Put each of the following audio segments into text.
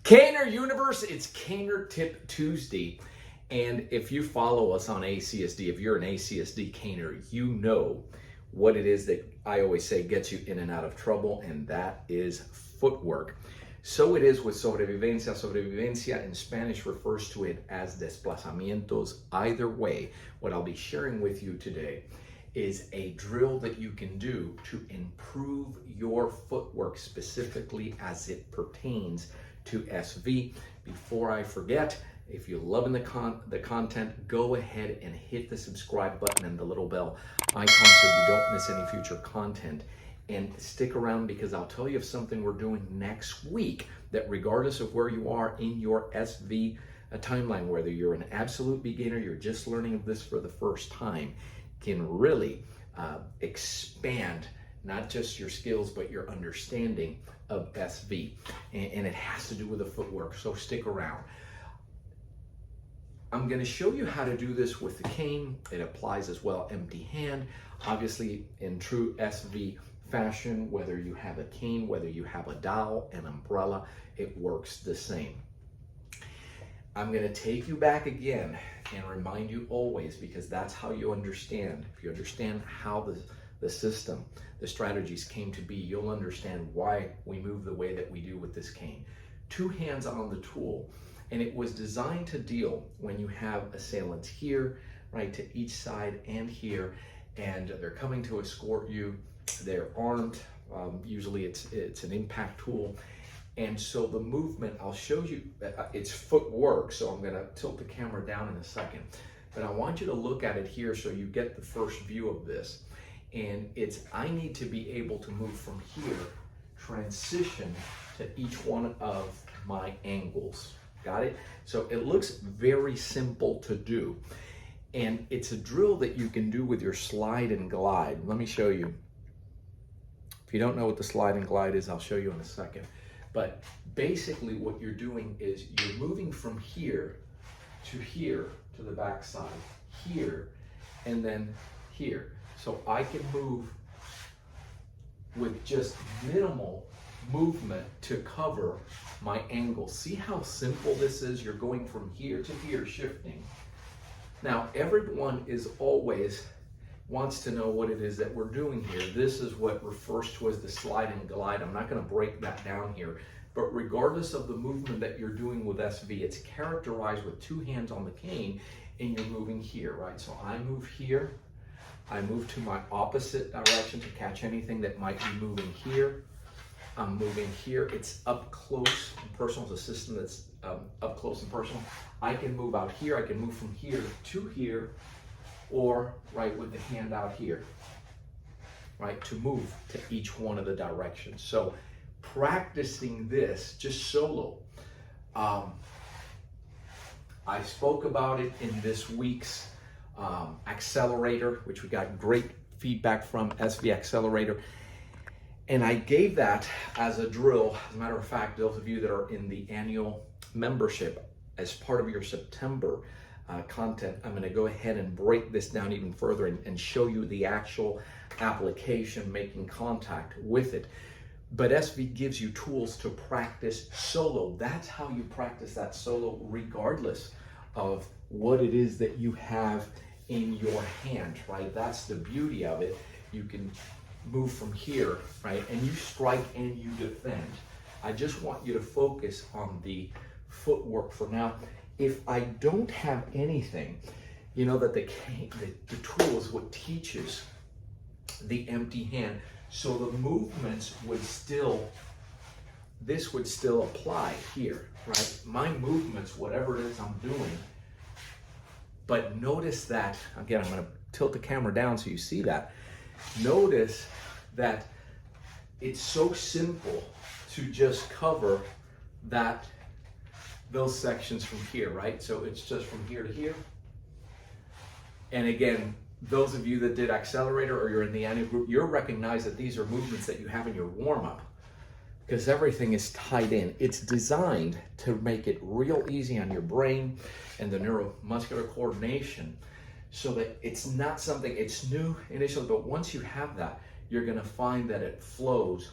Caner Universe, it's Caner Tip Tuesday. And if you follow us on ACSD, if you're an ACSD Caner, you know what it is that I always say gets you in and out of trouble, and that is footwork. So it is with sobrevivencia. Sobrevivencia in Spanish refers to it as desplazamientos. Either way, what I'll be sharing with you today is a drill that you can do to improve your footwork, specifically as it pertains to SV. Before I forget, if you're loving the content, go ahead and hit the subscribe button and the little bell icon so you don't miss any future content. And stick around, because I'll tell you of something we're doing next week that, regardless of where you are in your SV timeline, whether you're an absolute beginner, you're just learning of this for the first time, can really expand not just your skills, but your understanding of SV. And it has to do with the footwork, so stick around. I'm going to show you how to do this with the cane. It applies as well empty hand. Obviously, in true SV fashion, whether you have a cane, whether you have a dowel, an umbrella, it works the same. I'm going to take you back again and remind you always, because that's how you understand. If you understand how the system, the strategies came to be, you'll understand why we move the way that we do with this cane. Two hands on the tool, and it was designed to deal when you have assailants here, right, to each side and here, and they're coming to escort you. They're armed. Usually it's an impact tool. And so the movement, I'll show you, it's footwork, so I'm gonna tilt the camera down in a second. But I want you to look at it here so you get the first view of this. And it's, I need to be able to move from here, transition to each one of my angles. Got it? So it looks very simple to do. And it's a drill that you can do with your slide and glide. Let me show you. If you don't know what the slide and glide is, I'll show you in a second. But basically what you're doing is you're moving from here to the back side, here, and then here. So I can move with just minimal movement to cover my angle. See how simple this is? You're going from here to here, shifting. Now, everyone is always wants to know what it is that we're doing here. This is what refers to as the slide and glide. I'm not going to break that down here, but regardless of the movement that you're doing with SV, it's characterized with two hands on the cane, and you're moving here, right? So I move here, I move to my opposite direction to catch anything that might be moving here. I'm moving here. It's up close and personal. It's a system that's up close and personal. I can move out here. I can move from here to here, or right with the hand out here, right, to move to each one of the directions. So practicing this just solo. I spoke about it in this week's accelerator, which we got great feedback from, SV Accelerator. And I gave that as a drill. As a matter of fact, those of you that are in the annual membership, as part of your September content, I'm going to go ahead and break this down even further and show you the actual application, making contact with it. But SV gives you tools to practice solo. That's how you practice that solo, regardless of what it is that you have in your hand, right? That's the beauty of it. You can move from here, right? And you strike and you defend. I just want you to focus on the footwork for now. If I don't have anything, you know that the tool is what teaches the empty hand. So the movements would still, this would still apply here, right? My movements, whatever it is I'm doing. But notice that, again, I'm going to tilt the camera down so you see that. Notice that it's so simple to just cover those sections from here, right? So it's just from here to here. And again, those of you that did Accelerator or you're in the annual group, you'll recognize that these are movements that you have in your warm-up, because everything is tied in. It's designed to make it real easy on your brain and the neuromuscular coordination, so that it's not something, it's new initially, but once you have that, you're going to find that it flows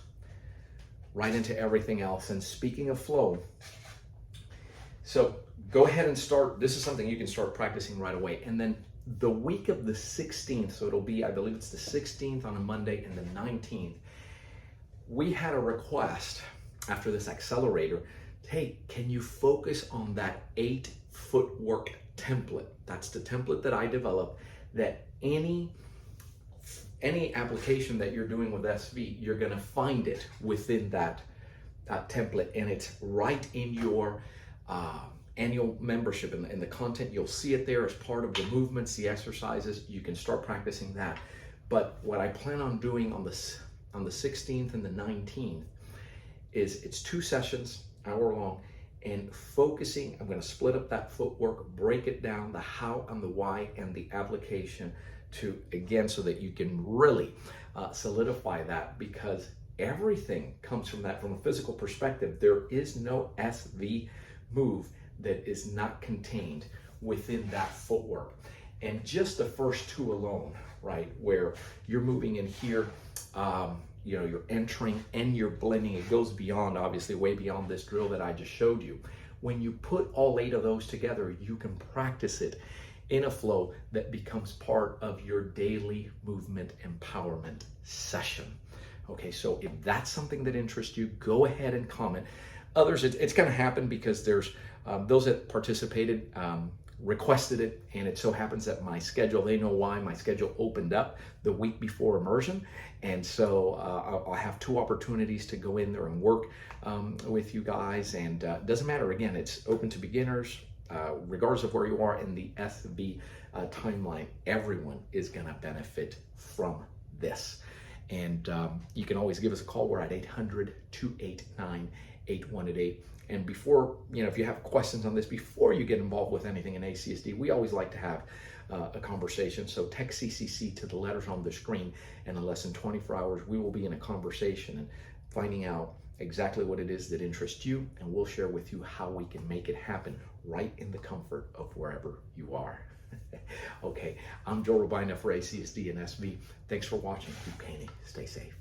right into everything else. And speaking of flow, So go ahead and start. This is something you can start practicing right away. And then the week of the 16th, so it'll be, I believe it's the 16th on a Monday and the 19th, we had a request after this accelerator, hey, can you focus on that 8 footwork template? That's the template that I developed, that any application that you're doing with SV, you're gonna find it within that template, and it's right in your annual membership. In the content, you'll see it there as part of the movements, the exercises. You can start practicing that. But what I plan on doing on the 16th and the 19th is it's 2 sessions, hour long, and focusing. I'm going to split up that footwork, break it down, the how and the why and the application to, again, so that you can really solidify that, because everything comes from that. From a physical perspective, there is no SV move that is not contained within that footwork. And just the first 2 alone, right, where you're moving in here, you know, you're entering and you're blending. It goes beyond, obviously, way beyond this drill that I just showed you. When you put all 8 of those together, you can practice it in a flow that becomes part of your daily movement empowerment session. Okay, so if that's something that interests you, go ahead and comment. Others, it's going to happen because there's those that participated requested it, and it so happens that my schedule, they know why, my schedule opened up the week before immersion, and so I'll have 2 opportunities to go in there and work with you guys. And it doesn't matter, again, it's open to beginners, regardless of where you are in the SV timeline. Everyone is going to benefit from this. And you can always give us a call. We're at 800-289-8188. And before, you know, if you have questions on this, before you get involved with anything in ACSD, we always like to have a conversation. So text CCC to the letters on the screen, and in less than 24 hours, we will be in a conversation and finding out exactly what it is that interests you, and we'll share with you how we can make it happen right in the comfort of wherever you are. Okay, I'm Joe Robina for ACSD and SV. Thanks for watching. Keep painting. Stay safe.